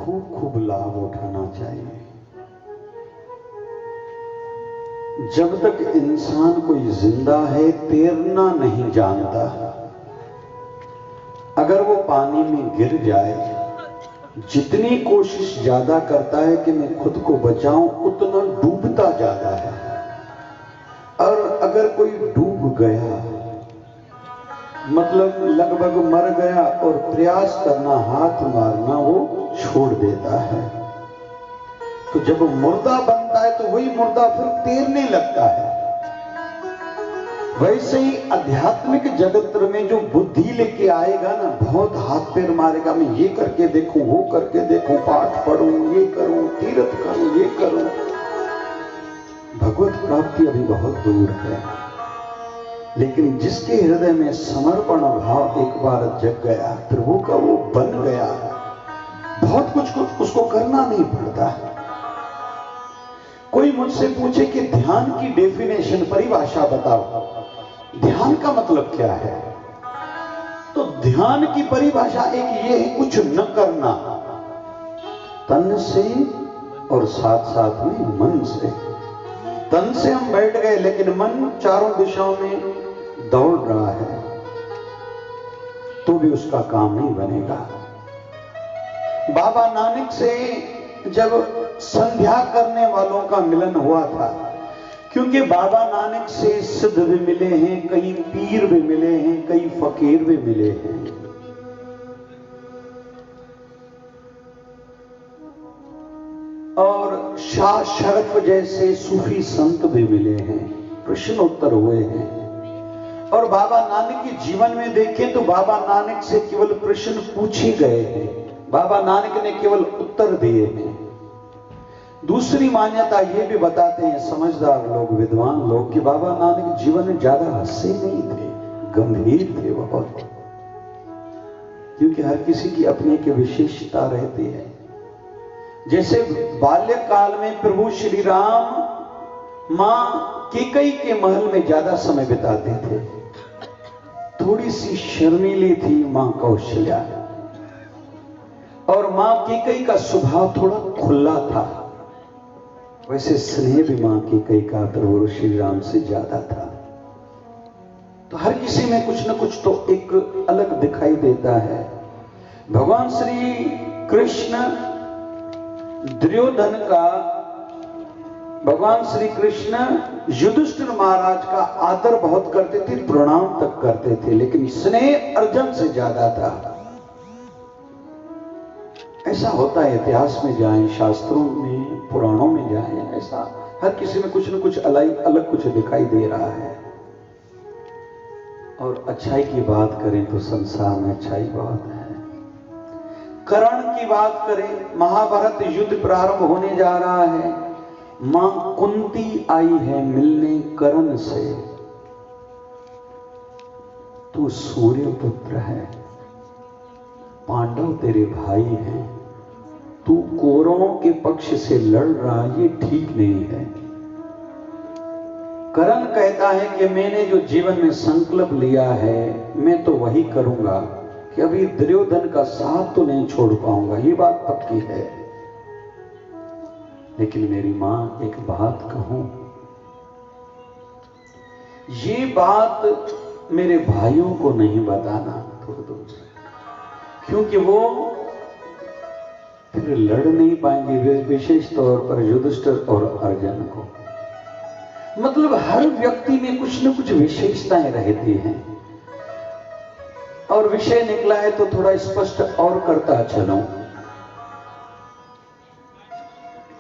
खूब खूब लाभ उठाना चाहिए। जब तक इंसान कोई जिंदा है, तैरना नहीं जानता, अगर वो पानी में गिर जाए, जितनी कोशिश ज्यादा करता है कि मैं खुद को बचाऊं, उतना डूबता ज्यादा है। और अगर कोई डूब गया, मतलब लगभग मर गया, और प्रयास करना, हाथ मारना वो छोड़ देता है। तो जब मुर्दा बनता है तो वही मुर्दा फिर तैरने लगता है। वैसे ही आध्यात्मिक जगत में जो बुद्धि लेके आएगा ना, बहुत हाथ पैर मारेगा, मैं ये करके देखूं, वो करके देखूं, पाठ पढ़ूं, ये करूं, तीर्थ करूं, ये करूं, भगवत प्राप्ति अभी बहुत दूर है। लेकिन जिसके हृदय में समर्पण भाव एक बार जग गया, फिर वो का वो बन गया। बहुत कुछ उसको करना नहीं पड़ता। कोई मुझसे पूछे कि ध्यान की डेफिनेशन, परिभाषा बताओ, ध्यान का मतलब क्या है? तो ध्यान की परिभाषा एक ये है, कुछ न करना, तन से और साथ साथ में मन से। तन से हम बैठ गए, लेकिन मन चारों दिशाओं में दौड़ रहा है, तो भी उसका काम नहीं बनेगा। बाबा नानक से जब संध्या करने वालों का मिलन हुआ था, क्योंकि बाबा नानक से सिद्ध भी मिले हैं, कई पीर भी मिले हैं, कई फकीर भी मिले हैं, और शाह शरफ जैसे सूफी संत भी मिले हैं, प्रश्नोत्तर हुए हैं। और बाबा नानक के जीवन में देखें तो बाबा नानक से केवल प्रश्न पूछे गए हैं, बाबा नानक ने केवल उत्तर दिए हैं। दूसरी मान्यता ये भी बताते हैं समझदार लोग, विद्वान लोग, कि बाबा नानक जीवन में ज्यादा हंसे नहीं थे, गंभीर थे बहुत, क्योंकि हर किसी की अपनी एक विशेषता रहती है। जैसे बाल्यकाल में प्रभु श्री राम मां कैकेयी के महल में ज्यादा समय बिताते थे। थोड़ी सी शर्मीली थी मां कौशल्या, और मां कैकेयी का स्वभाव थोड़ा खुला था। वैसे स्नेह भी मां कैकेयी का प्रभु श्री राम से ज्यादा था। तो हर किसी में कुछ न कुछ तो एक अलग दिखाई देता है। भगवान श्री कृष्ण दुर्योधन का, भगवान श्री कृष्ण युधिष्ठिर महाराज का आदर बहुत करते थे, प्रणाम तक करते थे, लेकिन स्नेह अर्जुन से ज्यादा था। ऐसा होता है, इतिहास में जाएं, शास्त्रों में, पुराणों में जाएं, ऐसा हर किसी में कुछ न कुछ अलग कुछ दिखाई दे रहा है। और अच्छाई की बात करें तो संसार में अच्छाई बहुत है। कर्ण की बात करें, महाभारत युद्ध प्रारंभ होने जा रहा है, मां कुंती आई है मिलने कर्ण से। तू सूर्य पुत्र है, पांडव तेरे भाई हैं, तू कौरवों के पक्ष से लड़ रहा, ये ठीक नहीं है। कर्ण कहता है कि मैंने जो जीवन में संकल्प लिया है, मैं तो वही करूंगा, कि अभी दुर्योधन का साथ तो नहीं छोड़ पाऊंगा, ये बात पक्की है। लेकिन मेरी मां, एक बात कहूं, ये बात मेरे भाइयों को नहीं बताना थोड़ी दूर से, क्योंकि वो फिर लड़ नहीं पाएंगे, विशेष तौर पर युधिष्ठिर और अर्जुन को। मतलब हर व्यक्ति में कुछ न कुछ विशेषताएं रहती हैं। और विषय निकला है तो थोड़ा स्पष्ट और करता चलूं।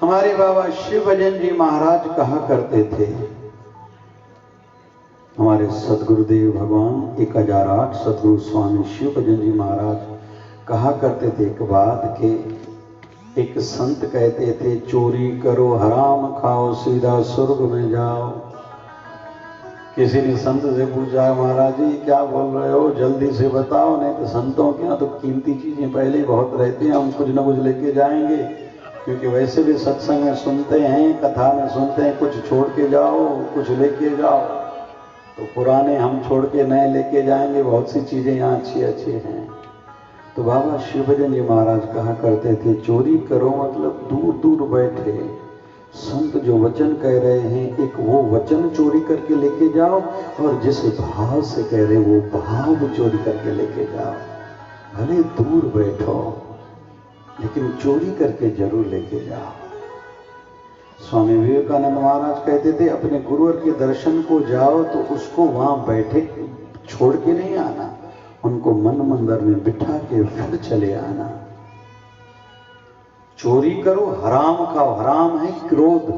हमारे बाबा शिव भजन जी महाराज कहा करते थे, हमारे सदगुरुदेव भगवान 1008 सदगुरु स्वामी शिव भजन जी महाराज कहा करते थे एक बात, के एक संत कहते थे, चोरी करो हराम खाओ सीधा स्वर्ग में जाओ। किसी ने संत से पूछा, महाराज जी क्या बोल रहे हो, जल्दी से बताओ, नहीं तो संतों के यहाँ तो कीमती चीजें पहले ही बहुत रहती हैं, हम कुछ न कुछ लेके जाएंगे, क्योंकि वैसे भी सत्संग में सुनते हैं, कथा में सुनते हैं, कुछ छोड़ के जाओ, कुछ लेके जाओ। तो पुराने हम छोड़ के नए लेके जाएंगे, बहुत सी चीजें यहाँ अच्छी अच्छी हैं। तो बाबा शिवभजन जी महाराज कहा करते थे, चोरी करो मतलब दूर दूर बैठे संत जो वचन कह रहे हैं, एक वो वचन चोरी करके लेके जाओ, और जिस भाव से कह रहे वो भाव चोरी करके लेके जाओ। भले दूर बैठो लेकिन चोरी करके जरूर लेके जाओ। स्वामी विवेकानंद महाराज कहते थे, अपने गुरुवर के दर्शन को जाओ तो उसको वहां बैठे छोड़ के नहीं आना, उनको मन मंदिर में बिठा के फिर चले आना। चोरी करो, हराम खाओ। हराम है क्रोध।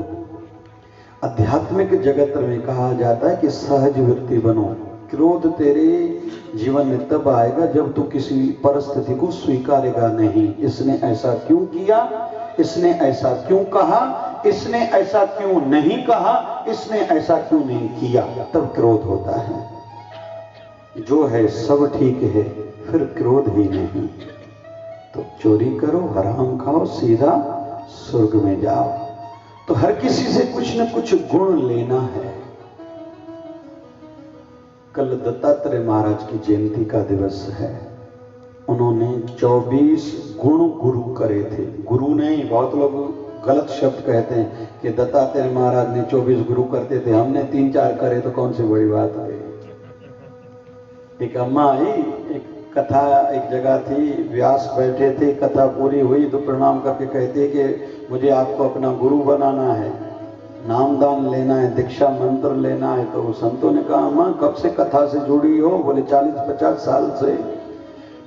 आध्यात्मिक जगत में कहा जाता है कि सहज वृत्ति बनो। क्रोध तेरे जीवन में तब आएगा जब तू किसी परिस्थिति को स्वीकारेगा नहीं। इसने ऐसा क्यों किया, इसने ऐसा क्यों कहा, इसने ऐसा क्यों नहीं कहा, इसने ऐसा क्यों नहीं किया, तब क्रोध होता है। जो है सब ठीक है, फिर क्रोध ही नहीं। तो चोरी करो, हराम खाओ, सीधा स्वर्ग में जाओ। तो हर किसी से कुछ न कुछ गुण लेना है। कल दत्तात्रेय महाराज की जयंती का दिवस है। उन्होंने 24 गुण गुरु करे थे। गुरु नहीं, बहुत लोग गलत शब्द कहते हैं कि दत्तात्रेय महाराज ने 24 गुरु करते थे, हमने 3-4 करे तो कौन सी बड़ी बात है। एक अम्मा आई, एक कथा एक जगह थी, व्यास बैठे थे, कथा पूरी हुई तो प्रणाम करके कहते कि मुझे आपको अपना गुरु बनाना है, नामदान लेना है, दीक्षा मंत्र लेना है। तो संतों ने कहा, अम्मा कब से कथा से जुड़ी हो? बोले 40-50 साल से।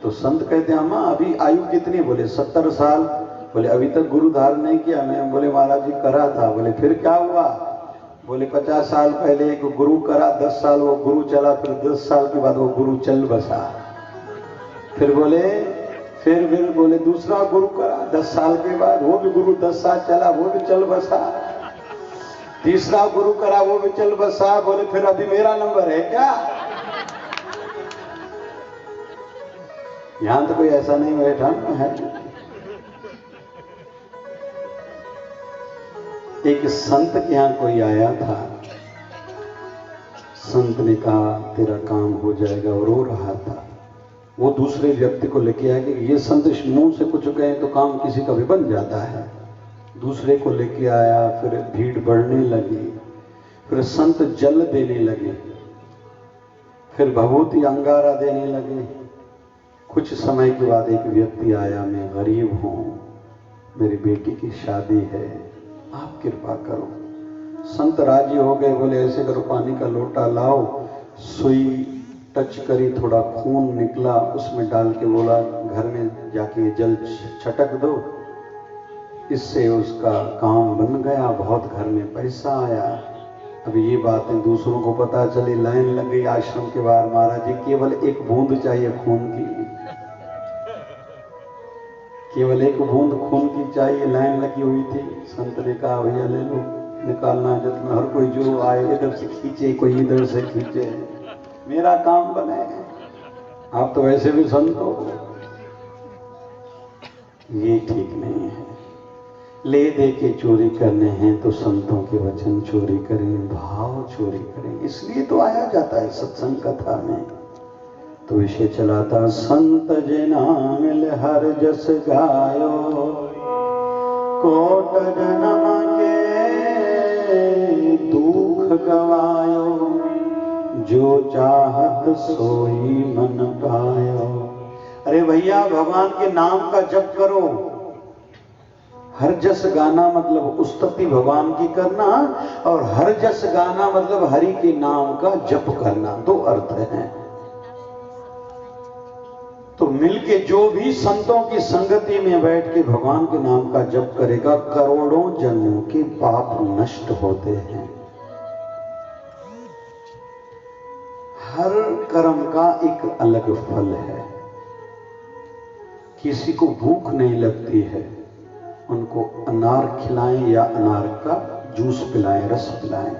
तो संत कहते हैं, अम्मा अभी आयु कितनी? बोले 70 साल। बोले अभी तक गुरु धारण नहीं किया? मैं बोले महाराज जी करा था। बोले फिर क्या हुआ? बोले 50 साल पहले एक गुरु करा, 10 साल वो गुरु चला, फिर 10 साल के बाद वो गुरु चल बसा। फिर बोले दूसरा गुरु करा 10 साल के बाद, वो भी गुरु 10 साल चला, वो भी चल बसा। तीसरा गुरु करा, वो भी चल बसा। बोले फिर अभी मेरा नंबर है क्या? यहां तो कोई ऐसा नहीं बैठा है। एक संत के यहां कोई आया था। संत ने कहा तेरा काम हो जाएगा, और रो रहा था। वो दूसरे व्यक्ति को लेके आया कि ये संत मुंह से कुछ कहे तो काम किसी का भी बन जाता है। दूसरे को लेके आया, फिर भीड़ बढ़ने लगी, फिर संत जल देने लगे, फिर भभूति अंगारा देने लगे। कुछ समय के बाद एक व्यक्ति आया, मैं गरीब हूं, मेरी बेटी की शादी है, आप कृपा करो। संत राजी हो गए, बोले ऐसे करो, पानी का लोटा लाओ, सुई टच करी, थोड़ा खून निकला, उसमें डाल के बोला घर में जाके जल छटक दो, इससे उसका काम बन गया, बहुत घर में पैसा आया। अब ये बातें दूसरों को पता चली, लाइन लग गई आश्रम के बाहर। महाराज जी केवल एक बूंद चाहिए खून की, केवल एक बूंद खून की चाहिए। लाइन लगी हुई थी। संत ने कहा भैया ले लो, निकालना जितना, हर कोई जो आए इधर से खींचे, कोई इधर से खींचे, मेरा काम बने। आप तो वैसे भी संत हो। ये ठीक नहीं है। ले दे के चोरी करने हैं तो संतों के वचन चोरी करें, भाव चोरी करें। इसलिए तो आया जाता है सत्संग कथा में। तो विषय चलाता, संत जना मिल हर जस गायो, कोट जन्म के दुख गवायो, जो चाहत सोई मन पायो। अरे भैया भगवान के नाम का जप करो। हर जस गाना मतलब उस्तति भगवान की करना, और हर जस गाना मतलब हरि के नाम का जप करना। दो अर्थ हैं। तो मिलके जो भी संतों की संगति में बैठ के भगवान के नाम का जप करेगा, करोड़ों जन्मों के पाप नष्ट होते हैं। हर कर्म का एक अलग फल है। किसी को भूख नहीं लगती है, उनको अनार खिलाएं या अनार का जूस पिलाएं, रस पिलाएं।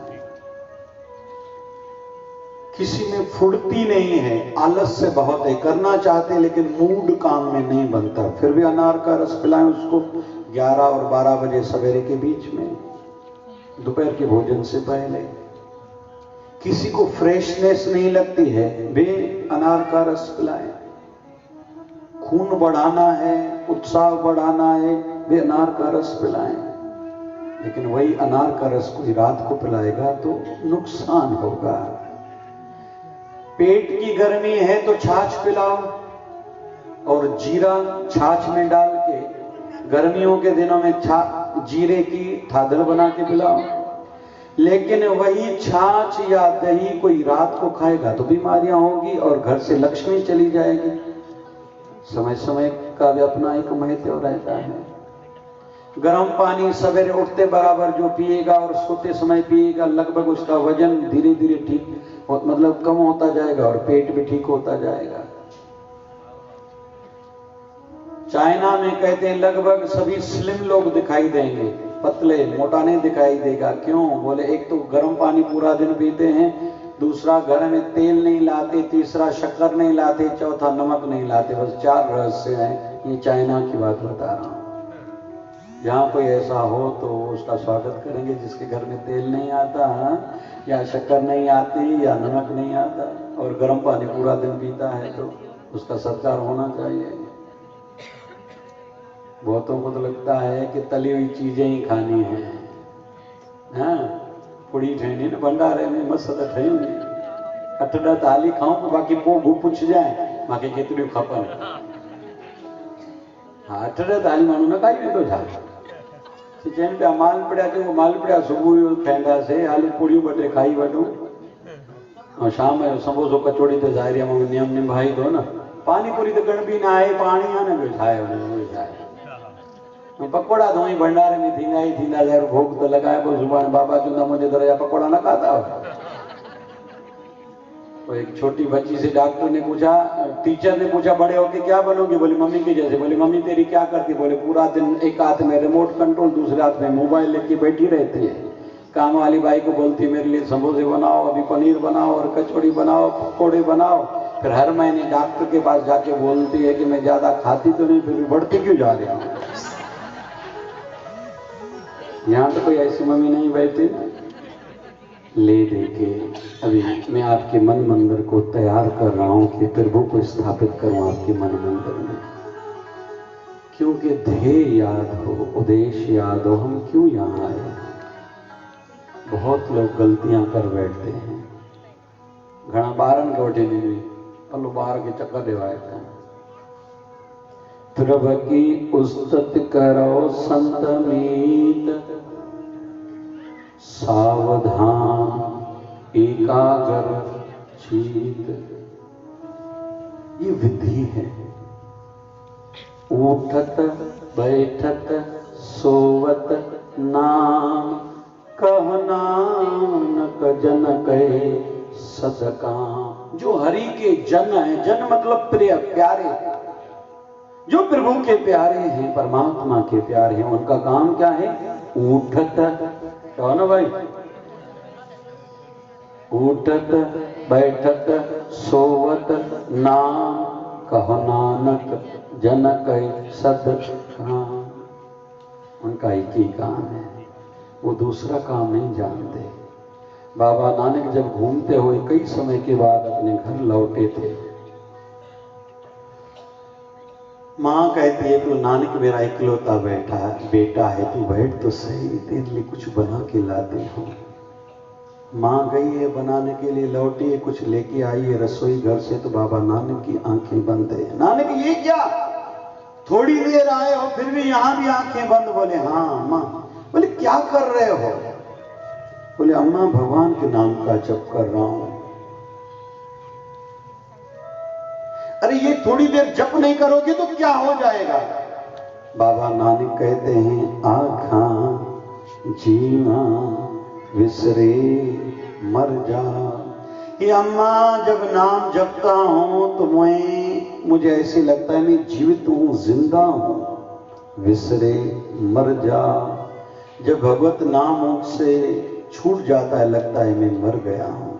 किसी में फुर्ती नहीं है, आलस्य बहुत है, करना चाहते लेकिन मूड काम में नहीं बनता, फिर भी अनार का रस पिलाएं उसको 11 और 12 बजे सवेरे के बीच में, दोपहर के भोजन से पहले। किसी को फ्रेशनेस नहीं लगती है, वे अनार का रस पिलाएं। खून बढ़ाना है, उत्साह बढ़ाना है, वे अनार का रस पिलाएं। लेकिन वही अनार का रस कोई रात को पिलाएगा तो नुकसान होगा। पेट की गर्मी है तो छाछ पिलाओ, और जीरा छाछ में डाल के गर्मियों के दिनों में जीरे की थादड़ बना के पिलाओ। लेकिन वही छाछ या दही कोई रात को खाएगा तो बीमारियां होगी और घर से लक्ष्मी चली जाएगी। समय समय का भी अपना एक महत्व रहता है। गर्म पानी सवेरे उठते बराबर जो पिएगा और सोते समय पिएगा, लगभग उसका वजन धीरे धीरे ठीक मतलब कम होता जाएगा और पेट भी ठीक होता जाएगा। चाइना में कहते हैं लगभग सभी स्लिम लोग दिखाई देंगे, पतले मोटा नहीं दिखाई देगा। क्यों? बोले एक तो गर्म पानी पूरा दिन पीते हैं, दूसरा घर में तेल नहीं लाते, तीसरा शक्कर नहीं लाते, चौथा नमक नहीं लाते। बस 4 रहस्य हैं। ये चाइना की बात बता रहा हूं। जहां कोई ऐसा हो तो उसका स्वागत करेंगे जिसके घर में तेल नहीं आता, या शक्कर नहीं आती, या नमक नहीं आता और गर्म पानी पूरा दिन पीता है तो उसका सत्कार होना चाहिए। बहुतों को तो लगता है कि तली हुई चीजें ही खानी है। हाँ, पूड़ी ठहनी न भंडारे में मस्त ठही हुई 8-10 थाली खाऊं तो बाकी पोइ पुछ जाए मांखे केतिरियूं खपनि। हाँ, 8-10 थाली माण्हू न खाई वेंदो छा? चइनि पिया मालपुड़ा जो मालपुड़ा सुबुह जो खाईंदासीं, आलू पूड़ियूं 2-3 खाई वठूं और शाम जो समोसो कचौड़ी त ज़ाहिर माण्हू नियम निभाईंदो न। पानी पूरी त गण बि न आहे, पाणी आहे न, ॿियो छा आहे हुनमें, छा आहे। पकोड़ा तो वहीं भंडारे में थींदा ही थींदा, ज़ाहिर भोग तो लगाइबो। सुभाणे बाबा चवंदा मुंहिंजे दर जा पकोड़ा न खाता हो। तो एक छोटी बच्ची से डॉक्टर ने पूछा, टीचर ने पूछा बड़े होके क्या बनोगे? बोले मम्मी के जैसे। बोले मम्मी तेरी क्या करती? बोले पूरा दिन एक हाथ में रिमोट कंट्रोल, दूसरे हाथ में मोबाइल लेके बैठी रहती है। काम वाली बाई को बोलती मेरे लिए समोसे बनाओ, अभी पनीर बनाओ और कचौड़ी बनाओ, पकौड़े बनाओ। फिर हर महीने डॉक्टर के पास जाके बोलती है कि मैं ज्यादा खाती तो नहीं, फिर भी बढ़ती क्यों जा रही हूँ। यहाँ तो कोई ऐसी मम्मी नहीं बैठी ले देके। अभी मैं आपके मन मंदिर को तैयार कर रहा हूं कि प्रभु को स्थापित करूं आपके मन मंदिर में। क्योंकि ध्येय याद हो, उद्देश्य याद हो, हम क्यों यहाँ आए। बहुत लोग गलतियां कर बैठते हैं। घना बारन के वठी दी हलो बाहर के चक्कर देवाए था। प्रभु की उस्तत करो संत मीत, सावधान एकाग्र चित। ये विधि है। उठत बैठत सोवत नाम, कह नानक जन कहे सदकाम। जो हरि के जन है, जन मतलब प्रिय प्यारे, जो प्रभु के प्यारे हैं, परमात्मा के प्यारे हैं, उनका काम क्या है? उठत, कहो ना भाई, उठत बैठत सोवत नाम, कहो नानक जन कहे सदकाम। उनका एक ही काम है, वो दूसरा काम नहीं जानते। बाबा नानक जब घूमते हुए कई समय के बाद अपने घर लौटे थे, माँ कहती है तो नानक मेरा इकलौता बेटा है, तू बैठ तो सही, तेरे लिए कुछ बना के लाते हो। माँ गई है बनाने के लिए, लौटी है, कुछ लेके आई है रसोई घर से, तो बाबा नानक की आंखें बंद है। नानक ये क्या, थोड़ी देर आए हो फिर भी यहाँ भी आंखें बंद। बोले हाँ माँ। बोले क्या कर रहे हो? बोले अम्मा भगवान के नाम का जप कर रहा हूं। अरे ये थोड़ी देर जप नहीं करोगे तो क्या हो जाएगा? बाबा नानक कहते हैं आखा जीवा विसरे मर जा। ये अम्मा जब नाम जपता हूं तो मुझे ऐसे लगता है मैं जीवित हूं, जिंदा हूं। विसरे मर जा, जब भगवत नाम मुझसे छूट जाता है लगता है मैं मर गया हूं।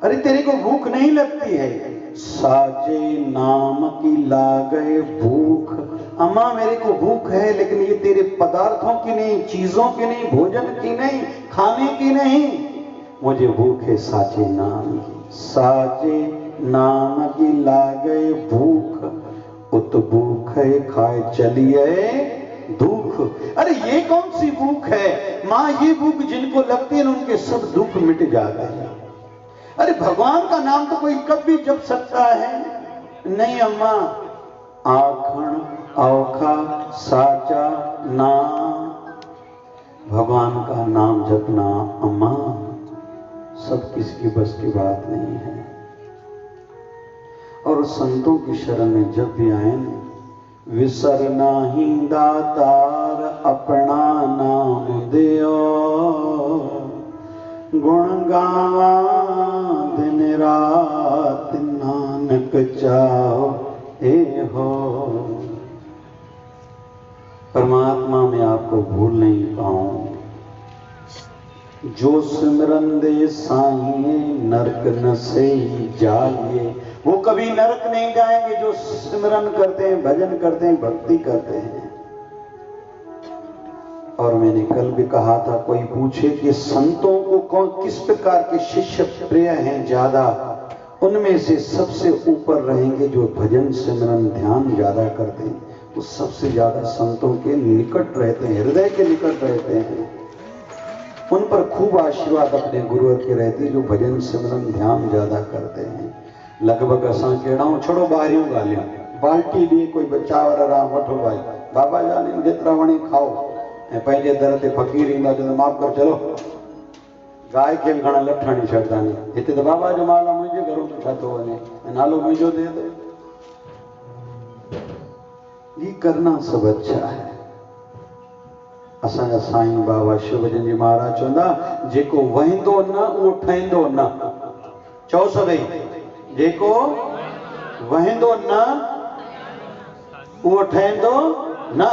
अरे तेरे को भूख नहीं लगती है? साजे नाम की लागे भूख। अम्मा मेरे को भूख है, लेकिन ये तेरे पदार्थों की नहीं, चीजों की नहीं, भोजन की नहीं, खाने की नहीं, मुझे भूख है साचे नाम की। साचे नाम की लागे भूख उत भूखे खाए चलिए दुख। अरे ये कौन सी भूख है माँ? ये भूख जिनको लगती है उनके सब दुख मिट जाते हैं। अरे भगवान का नाम तो कोई कब भी जप सकता है? नहीं अम्मा, आखण औखा साचा नाम, भगवान का नाम जपना अम्मा सब किसी बस की बात नहीं है। और संतों की शरण में जब भी आए विसरना ही दातार अपना नाम दियो, गुण गावा दिन रात नानक चाहो ए हो। परमात्मा में आपको भूल नहीं पाऊं। जो सिमरन दे साईं नरक न से जाइए, वो कभी नरक नहीं जाएंगे जो सिमरन करते हैं, भजन करते हैं, भक्ति करते हैं। और मैंने कल भी कहा था, कोई पूछे कि संतों को कौन किस प्रकार के शिष्य प्रिय हैं ज्यादा, उनमें से सबसे ऊपर रहेंगे जो भजन सिमरन ध्यान ज्यादा करते हैं। वो सबसे ज्यादा संतों के निकट रहते हैं, हृदय के निकट रहते हैं। उन पर खूब आशीर्वाद अपने गुरुवर के रहते हैं जो भजन सिमरन ध्यान ज्यादा करते हैं। लगभग असां कहिड़ा छोड़ो ॿाहिरियूं ॻाल्हियूं, बाल्टी ॾिए कोई बचा वर आराम वठो भाई, बाबा जान जेतिरा वणे खाओ, ऐं पंहिंजे दर ते फ़क़ीर ईंदा चवंदा माफ़ कर चलो, गाय खे बि घणा लठ हणी छॾंदा आहिनि। हिते त बाबा जो माल आहे, मुंहिंजे घरों छा थो वञे, ऐं नालो मुंहिंजो थिए थो। ये करना सब अच्छा है। असांजा साईं बाबा शिवजन जी महाराज चवंदा, जेको वहंदो न उहो ठहंदो न। चओ सभई, जेको वहंदो न उहो ठहंदो न।